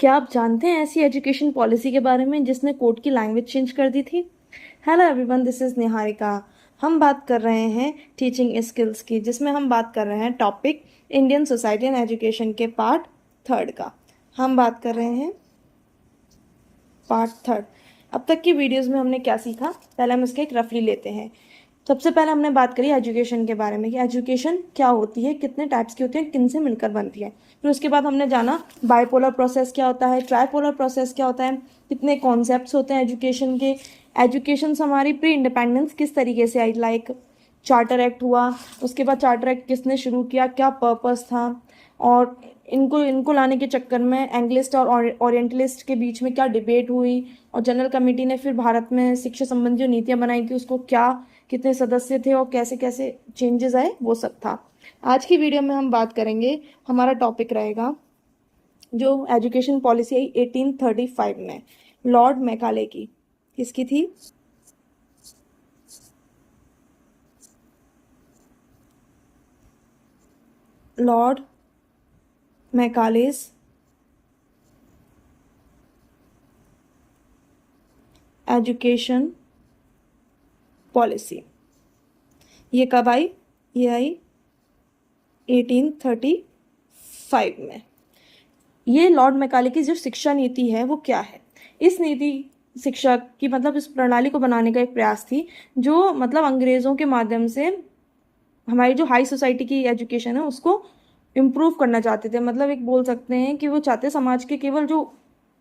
क्या आप जानते हैं ऐसी एजुकेशन पॉलिसी के बारे में जिसने कोर्ट की लैंग्वेज चेंज कर दी थी? Hello everyone, this is Niharika. हम बात कर रहे हैं टीचिंग स्किल्स की, जिसमें हम बात कर रहे हैं topic Indian society and education के पार्ट थर्ड का। हम बात कर रहे हैं पार्ट थर्ड। अब तक की वीडियोस में हमने क्या सीखा, पहले हम इसका एक रफली लेते हैं। सबसे पहले हमने बात करी एजुकेशन के बारे में कि एजुकेशन क्या होती है, कितने टाइप्स की होती है, किन से मिलकर बनती है। फिर उसके बाद हमने जाना बाइपोलर प्रोसेस क्या होता है, ट्राइपोलर प्रोसेस क्या होता है, कितने कॉन्सेप्ट्स होते हैं एजुकेशन के। एजुकेशन से हमारी प्री इंडिपेंडेंस किस तरीके से आई, लाइक चार्टर एक्ट हुआ, उसके बाद चार्टर एक्ट किसने शुरू किया, क्या पर्पस था, और इनको लाने के चक्कर में एंग्लिस्ट और ओरिएंटलिस्ट के बीच में क्या डिबेट हुई, और जनरल कमेटी ने फिर भारत में शिक्षा संबंधी जो नीतियाँ बनाई थी उसको क्या, कितने सदस्य थे और कैसे कैसे चेंजेस आए, वो सब था। आज की वीडियो में हम बात करेंगे, हमारा टॉपिक रहेगा जो एजुकेशन पॉलिसी आई 1835 में लॉर्ड मैकाले की। किसकी थी? Lord Macaulay's education policy. ये कब आई? ये आई 1835 में। ये लॉर्ड मैकाले की जो शिक्षा नीति है वो क्या है? इस नीति शिक्षा की मतलब इस प्रणाली को बनाने का एक प्रयास थी जो मतलब अंग्रेज़ों के माध्यम से हमारी जो हाई सोसाइटी की एजुकेशन है उसको इम्प्रूव करना चाहते थे। मतलब एक बोल सकते हैं कि वो चाहते समाज के केवल जो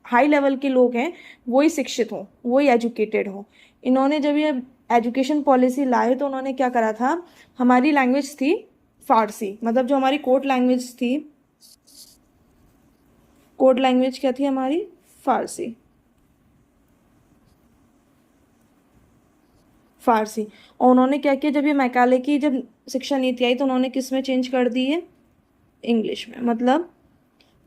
हाई लेवल के लोग हैं वही शिक्षित हों, वही एजुकेटेड हों। इन्होंने जब ये एजुकेशन पॉलिसी लाए तो उन्होंने क्या करा था, हमारी लैंग्वेज थी फारसी, मतलब जो हमारी कोर्ट लैंग्वेज थी, कोड लैंग्वेज क्या थी हमारी? फारसी। फारसी। और उन्होंने क्या किया, जब ये मैकाले की जब शिक्षा नीति आई तो उन्होंने किस में चेंज कर दी है? इंग्लिश में। मतलब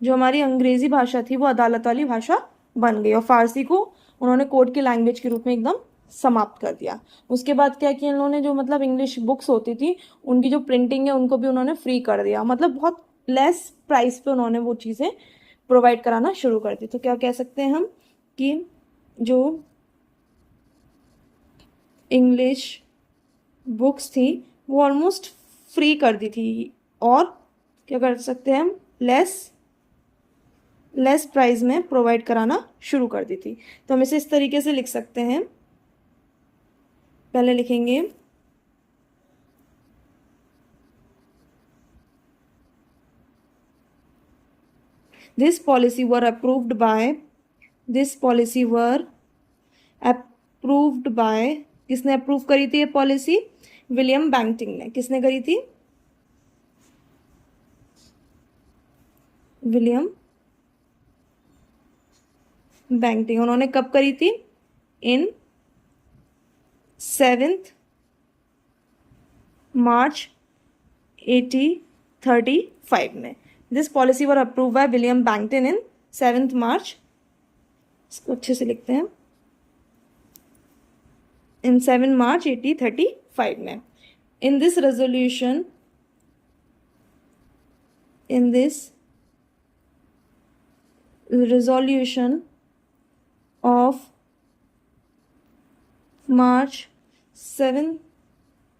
जो हमारी अंग्रेजी भाषा थी वो अदालत वाली भाषा बन गई और फारसी को उन्होंने कोर्ट की लैंग्वेज के रूप में एकदम समाप्त कर दिया। उसके बाद क्या किया इन्होंने, जो मतलब इंग्लिश बुक्स होती थी उनकी जो प्रिंटिंग है उनको भी उन्होंने फ्री कर दिया। मतलब बहुत लेस प्राइस पे उन्होंने वो चीज़ें प्रोवाइड कराना शुरू कर दी। तो क्या कह सकते हैं हम कि जो इंग्लिश बुक्स थी वो ऑलमोस्ट फ्री कर दी थी, और क्या कर सकते हैं हम, लेस प्राइस में प्रोवाइड कराना शुरू कर दी थी। तो हम इसे इस तरीके से लिख सकते हैं। पहले लिखेंगे this policy were approved by किसने अप्रूव करी थी ये पॉलिसी? विलियम बैंटिंग ने। किसने करी थी? William Bentinck. उन्होंने कब करी थी? इन 7 मार्च 1835 में। This policy were approve by William Bentinck in 7 March, इसको अच्छे से लिखते हैं, इन 7 मार्च 1835 में। In this resolution of March 7,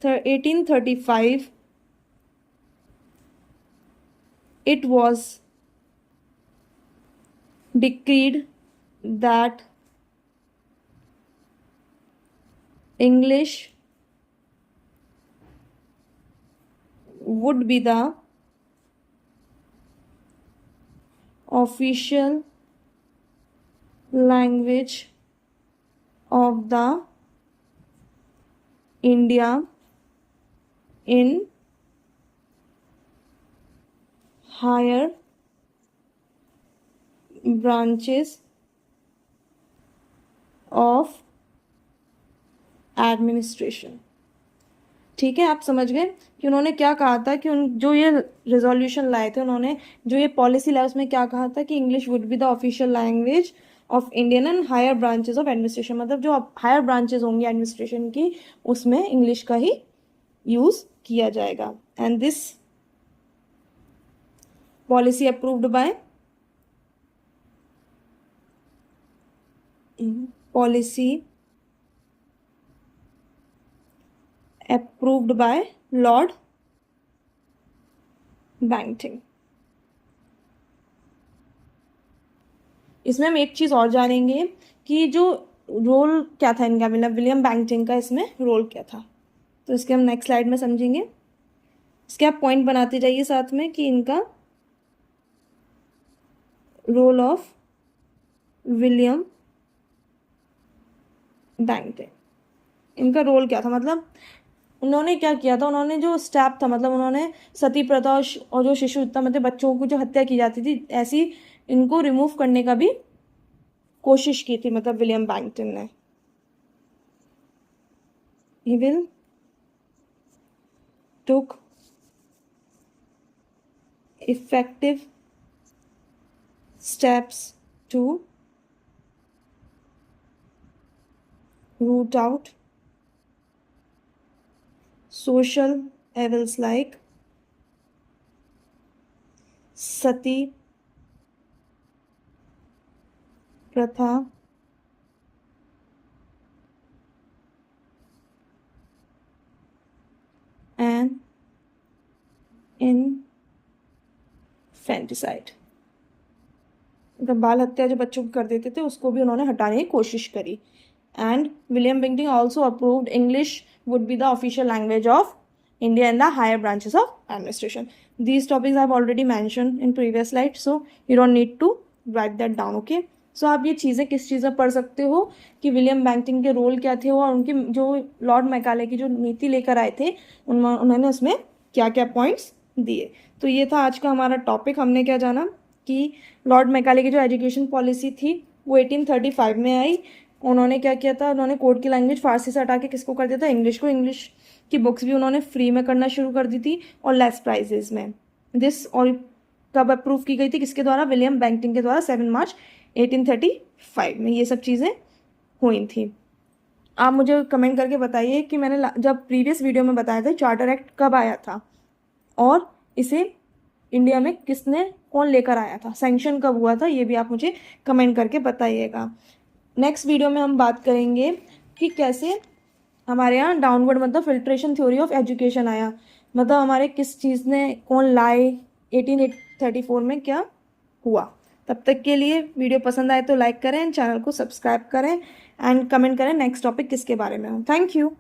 1835, it was decreed that English would be the official language of the India in higher branches of administration. ठीक है, आप समझ गए कि उन्होंने क्या कहा था कि जो ये रेजोल्यूशन लाए थे, उन्होंने जो ये पॉलिसी लाए उसमें क्या कहा था कि English would be the official language of Indian and higher branches of administration. मतलब जो हायर ब्रांचेस होंगी एडमिनिस्ट्रेशन की उसमें इंग्लिश का ही यूज़ किया जाएगा। And this policy approved by policy approved by Lord Bentinck. इसमें हम एक चीज़ और जानेंगे कि जो रोल क्या था इनका, मतलब विलियम बैंटिंग का इसमें रोल क्या था। तो इसके हम नेक्स्ट स्लाइड में समझेंगे। इसके आप पॉइंट बनाते जाइए साथ में कि इनका रोल ऑफ विलियम बैंटिंग, इनका रोल क्या था, मतलब उन्होंने क्या किया था, उन्होंने जो स्टेप था, मतलब उन्होंने सती प्रथा और जो शिशु हत्या, मतलब बच्चों को जो हत्या की जाती थी, ऐसी इनको रिमूव करने का भी कोशिश की थी, मतलब विलियम बैंटिंग ने। He will took effective steps to root out social evils like sati pratha and infanticide। मतलब बाल हत्या जो बच्चों को कर देते थे उसको भी उन्होंने हटाने की कोशिश करी। And William Bentinck also approved English would be the official language of India and the higher branches of administration. These topics I have already mentioned in previous slide, so you don't need to write that down. Okay. So आप ये चीज़ें किस चीज़ में पढ़ सकते हो कि William Bentinck के रोल क्या थे और उनके जो लॉर्ड मैकाले की जो नीति लेकर आए थे उन्होंने उसमें क्या क्या पॉइंट्स दिए। तो ये था आज का हमारा टॉपिक। हमने क्या जाना कि लॉर्ड मैकाले की जो एजुकेशन पॉलिसी थी वो 1835 में आई। उन्होंने क्या किया था, उन्होंने कोड की लैंग्वेज फारसी से हटा के किसको कर दिया था, इंग्लिश को। इंग्लिश की बुक्स भी उन्होंने फ्री में करना शुरू कर दी थी और लेस प्राइजेस में। दिस और कब अप्रूव की गई थी, किसके द्वारा, विलियम बैंटिंग के द्वारा 7 मार्च 1835 में ये सब चीज़ें हुई थी। आप मुझे कमेंट करके बताइए कि मैंने जब प्रीवियस वीडियो में बताया था चार्टर एक्ट कब आया था और इसे इंडिया में कौन लेकर आया था, सैंक्शन कब हुआ था, ये भी आप मुझे कमेंट करके बताइएगा। नेक्स्ट वीडियो में हम बात करेंगे कि कैसे हमारे यहाँ डाउनवर्ड मतलब फिल्ट्रेशन थ्योरी ऑफ एजुकेशन आया, मतलब हमारे किस चीज़ ने कौन लाए 1834 में क्या हुआ। तब तक के लिए वीडियो पसंद आए तो लाइक करें, चैनल को सब्सक्राइब करें एंड कमेंट करें नेक्स्ट टॉपिक किसके बारे में हो। Thank you.